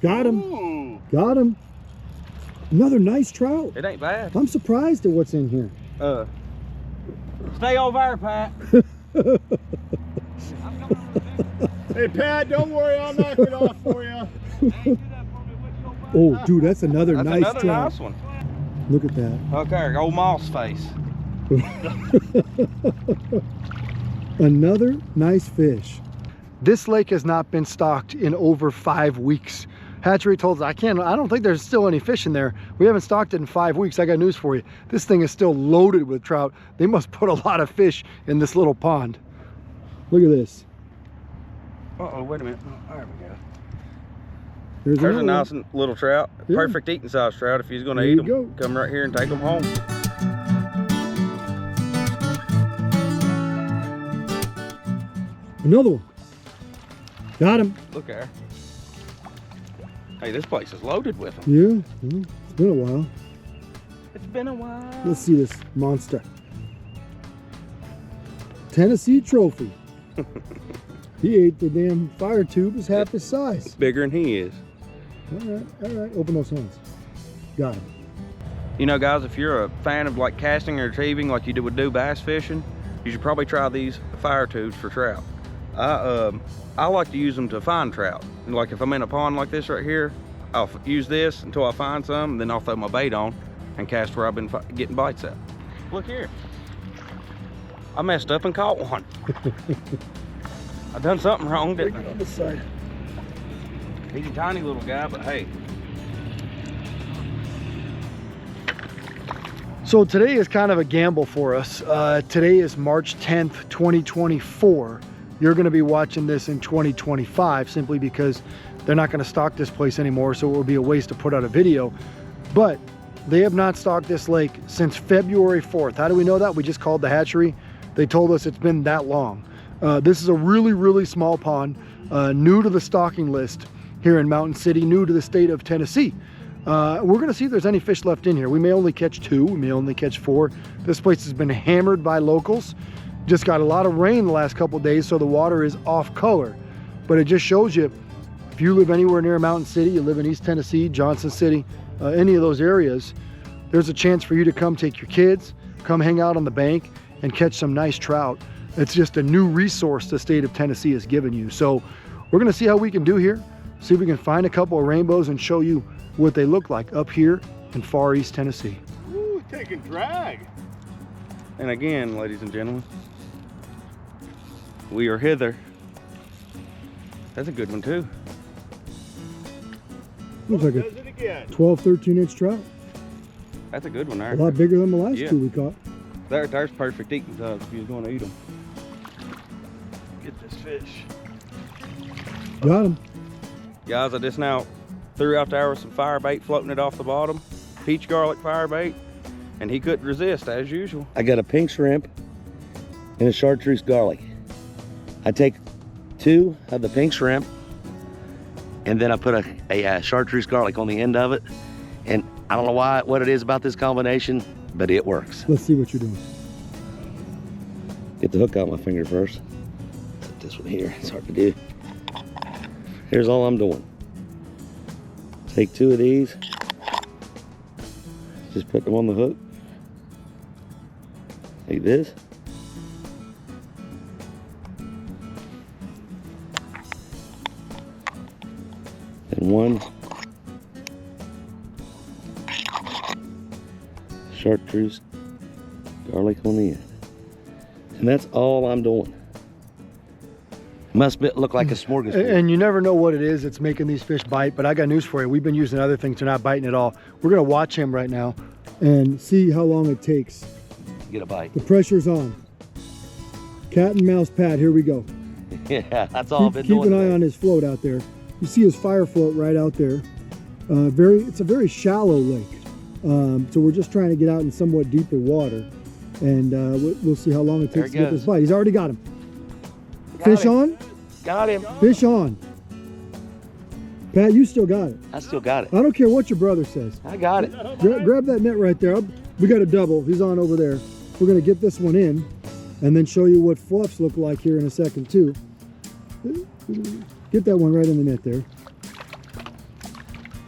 Got him. Ooh. Got him. Another nice trout. It ain't bad. I'm surprised at what's in here. Stay over there, Pat. Hey, Pat, don't worry, I'll knock it off for you. Oh, dude, that's another That's nice another trout. nice one. Look at that. Okay, old moss face. Another nice fish. This lake has not been stocked in over 5 weeks. Hatchery told us, I don't think there's still any fish in there. We haven't stocked it in 5 weeks. I got news for you. This thing is still loaded with trout. They must put a lot of fish in this little pond. Look at this. Uh-oh, wait a minute. There we go. There's a nice little trout. Yeah. Perfect eating size trout. If you're going to There eat you them, go. come right here and take them home. Another one. Got him. Look there. Hey, this place is loaded with them. Yeah, well, it's been a while. It's been a while. Let's see this monster. Tennessee trophy. He ate the damn fire tube. Is half his size. It's bigger than he is. All right. Open those hands. Got him. You know, guys, if you're a fan of like casting or retrieving like you would do bass fishing, you should probably try these fire tubes for trout. I like to use them to find trout. Like if I'm in a pond like this right here, I'll use this until I find some, and then I'll throw my bait on and cast where I've been getting bites at. Look here. I messed up and caught one. I done something wrong, didn't I? On this side. He's a tiny little guy, but hey. So today is kind of a gamble for us. Today is March 10th, 2024. You're going to be watching this in 2025 simply because they're not going to stock this place anymore, so it will be a waste to put out a video. But they have not stocked this lake since February 4th. How do we know that? We just called the hatchery. They told us it's been that long. This is a really, really small pond, new to the stocking list here in Mountain City, new to the state of Tennessee. We're going to see if there's any fish left in here. We may only catch 2, we may only catch 4. This place has been hammered by locals. Just got a lot of rain the last couple of days, so the water is off color. But it just shows you, if you live anywhere near Mountain City, you live in East Tennessee, Johnson City, any of those areas, there's a chance for you to come take your kids, come hang out on the bank and catch some nice trout. It's just a new resource the state of Tennessee has given you. So we're going to see how we can do here, see if we can find a couple of rainbows and show you what they look like up here in far East Tennessee. Ooh, taking drag. And again, ladies and gentlemen, we are hither. That's a good one too. Looks like Does it again. 12, 13-inch trout. That's a good one there. A lot bigger than the last Yeah. 2 we caught. There's perfect eating size if you're going to eat them. Get this fish. Got him. Guys, I just now threw out there with some fire bait floating it off the bottom. Peach garlic fire bait. And he couldn't resist as usual. I got a pink shrimp and a chartreuse garlic. I take 2 of the pink shrimp and then I put a chartreuse garlic on the end of it. And I don't know what it is about this combination, but it works. Let's see what you're doing. Get the hook out my finger first. Put this one here, it's hard to do. Here's all I'm doing. Take 2 of these, just put them on the hook. Like this. And 1 chartreuse garlic on the end. And that's all I'm doing. Must look like a smorgasbord. And you never know what it is that's making these fish bite, but I got news for you. We've been using other things, they're not biting at all. We're gonna watch him right now and see how long it takes. Get a bite. The pressure's on. Cat and mouse Pat, here we go. Yeah, that's all I've been doing. Keep an eye today. on his float out there. You see his fire float right out there. It's a very shallow lake. So we're just trying to get out in somewhat deeper water. And we'll see how long it There takes he to get goes. this bite. He's already got him. Got Fish him. on? Got him. Fish on. Pat, you still got it. I still got it. I don't care what your brother says. I got it. Grab that net right there. We got a double. He's on over there. We're going to get this one in and then show you what fluffs look like here in a second too. Get that one right in the net there.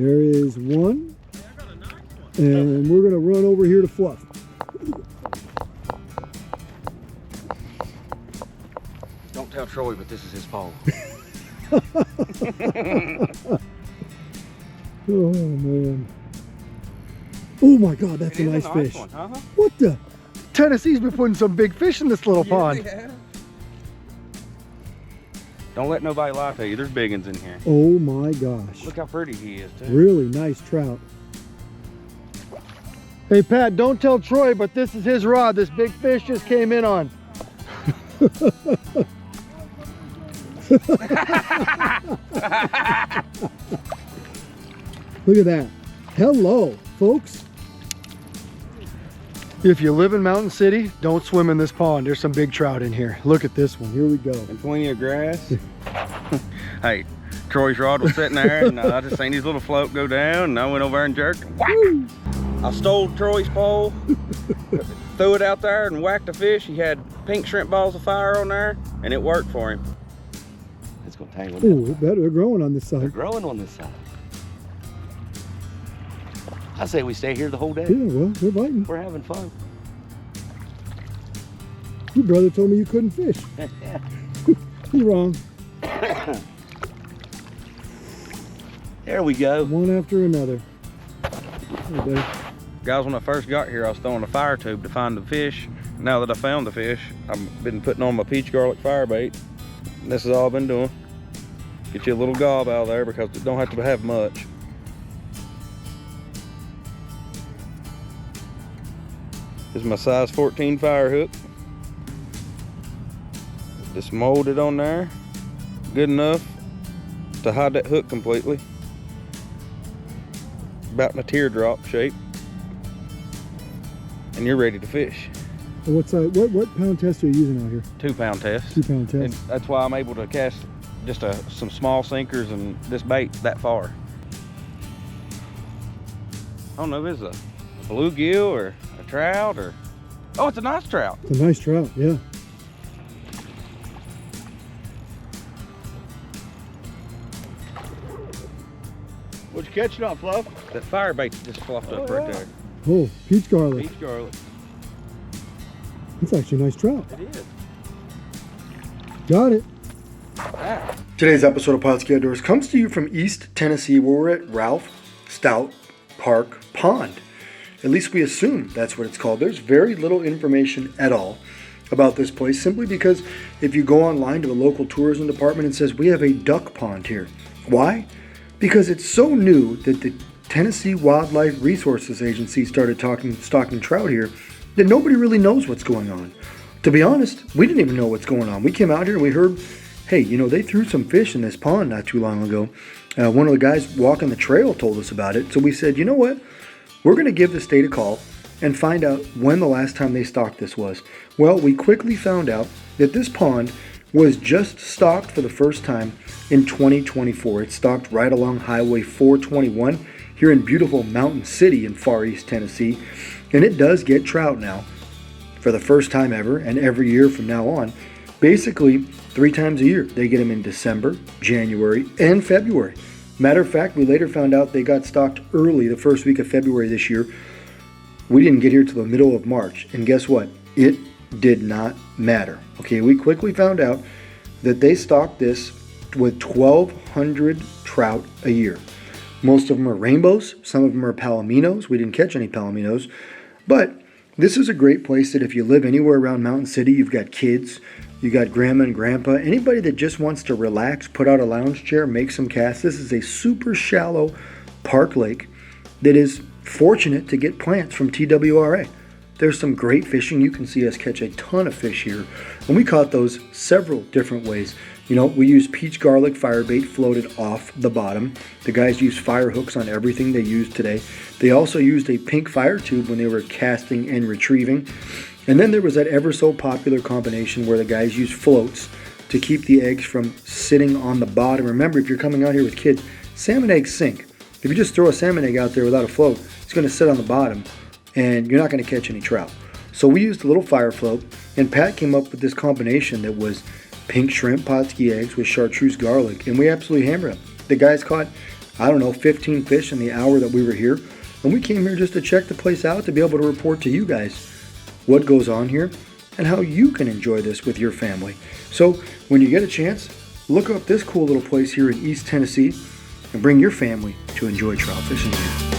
There is one. And we're going to run over here to Fluff. Don't tell Troy, but this is his pole. Oh, man. Oh, my God, that's a nice fish. One, huh? What the? Tennessee's been putting some big fish in this little pond. Don't let nobody lie to you. There's big ones in here. Oh, my gosh. Look how pretty he is, too. Really nice trout. Hey, Pat, don't tell Troy, but this is his rod. This big fish just came in on. Look at that. Hello, folks. If you live in Mountain City, don't swim in this pond. There's some big trout in here. Look at this one. Here we go. And plenty of grass. Hey, Troy's rod was sitting there, and I just seen his little float go down, and I went over and jerked and whack! I stole Troy's pole, threw it out there and whacked a fish. He had pink shrimp balls of fire on there, and it worked for him. It's gonna tangle. Oh, they're growing on this They're side. growing on this side. I say we stay here the whole day. Yeah, well, they're biting. We're having fun. Your brother told me you couldn't fish. You're wrong. There we go. One after another. Hey, buddy. Guys, when I first got here, I was throwing a fire tube to find the fish. Now that I found the fish, I've been putting on my peach garlic fire bait. This is all I've been doing. Get you a little gob out of there because it don't have to have much. This is my size 14 fire hook. Just molded on there. Good enough to hide that hook completely. About in a teardrop shape. And you're ready to fish. What pound test are you using out here? 2 pound test. 2 pound test. And that's why I'm able to cast just some small sinkers and this bait that far. I don't know if it's a bluegill or a trout or... Oh, it's a nice trout. It's a nice trout, yeah. What'd you catch it on, Fluff? That fire bait just fluffed up right there. Oh, peach garlic. Peach garlic. It's actually a nice trout. It is. Got it. Ah. Today's episode of Pautzke Outdoors comes to you from East Tennessee, where we're at Ralph Stout Park Pond. At least we assume that's what it's called. There's very little information at all about this place, simply because if you go online to the local tourism department, it says we have a duck pond here. Why? Because it's so new that the Tennessee Wildlife Resources Agency started stocking trout here that nobody really knows what's going on. To be honest, we didn't even know what's going on. We came out here and we heard, hey, you know, they threw some fish in this pond not too long ago. One of the guys walking the trail told us about it. So we said, you know what? We're going to give the state a call and find out when the last time they stocked this was. Well, we quickly found out that this pond was just stocked for the first time in 2024. It's stocked right along Highway 421 here in beautiful Mountain City in Far East Tennessee. And it does get trout now for the first time ever, and every year from now on. Basically, 3 times a year. They get them in December, January, and February. Matter of fact, we later found out they got stocked early the first week of February this year. We didn't get here till the middle of March. And guess what? It did not matter. Okay, we quickly found out that they stocked this with 1,200 trout a year. Most of them are rainbows. Some of them are palominos. We didn't catch any palominos. But this is a great place that if you live anywhere around Mountain City, you've got kids, you got grandma and grandpa, anybody that just wants to relax, put out a lounge chair, make some casts. This is a super shallow park lake that is fortunate to get plants from TWRA. There's some great fishing. You can see us catch a ton of fish here. And we caught those several different ways. You know, we used peach garlic fire bait floated off the bottom. The guys used fire hooks on everything they used today. They also used a pink fire tube when they were casting and retrieving. And then there was that ever so popular combination where the guys used floats to keep the eggs from sitting on the bottom. Remember, if you're coming out here with kids, salmon eggs sink. If you just throw a salmon egg out there without a float, it's going to sit on the bottom and you're not going to catch any trout. So we used a little fire float, and Pat came up with this combination that was pink shrimp Pautzke eggs with chartreuse garlic, and we absolutely hammered them. The guys caught I don't know, 15 fish in the hour that we were here. And we came here just to check the place out, to be able to report to you guys what goes on here and how you can enjoy this with your family. So when you get a chance, look up this cool little place here in East Tennessee and bring your family to enjoy trout fishing here.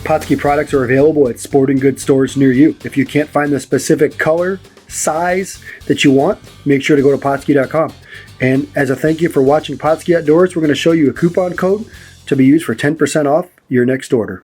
Pautzke products are available at sporting goods stores near you. If you can't find the specific color, size that you want, make sure to go to Pautzke.com. And as a thank you for watching Pautzke Outdoors, we're going to show you a coupon code to be used for 10% off your next order.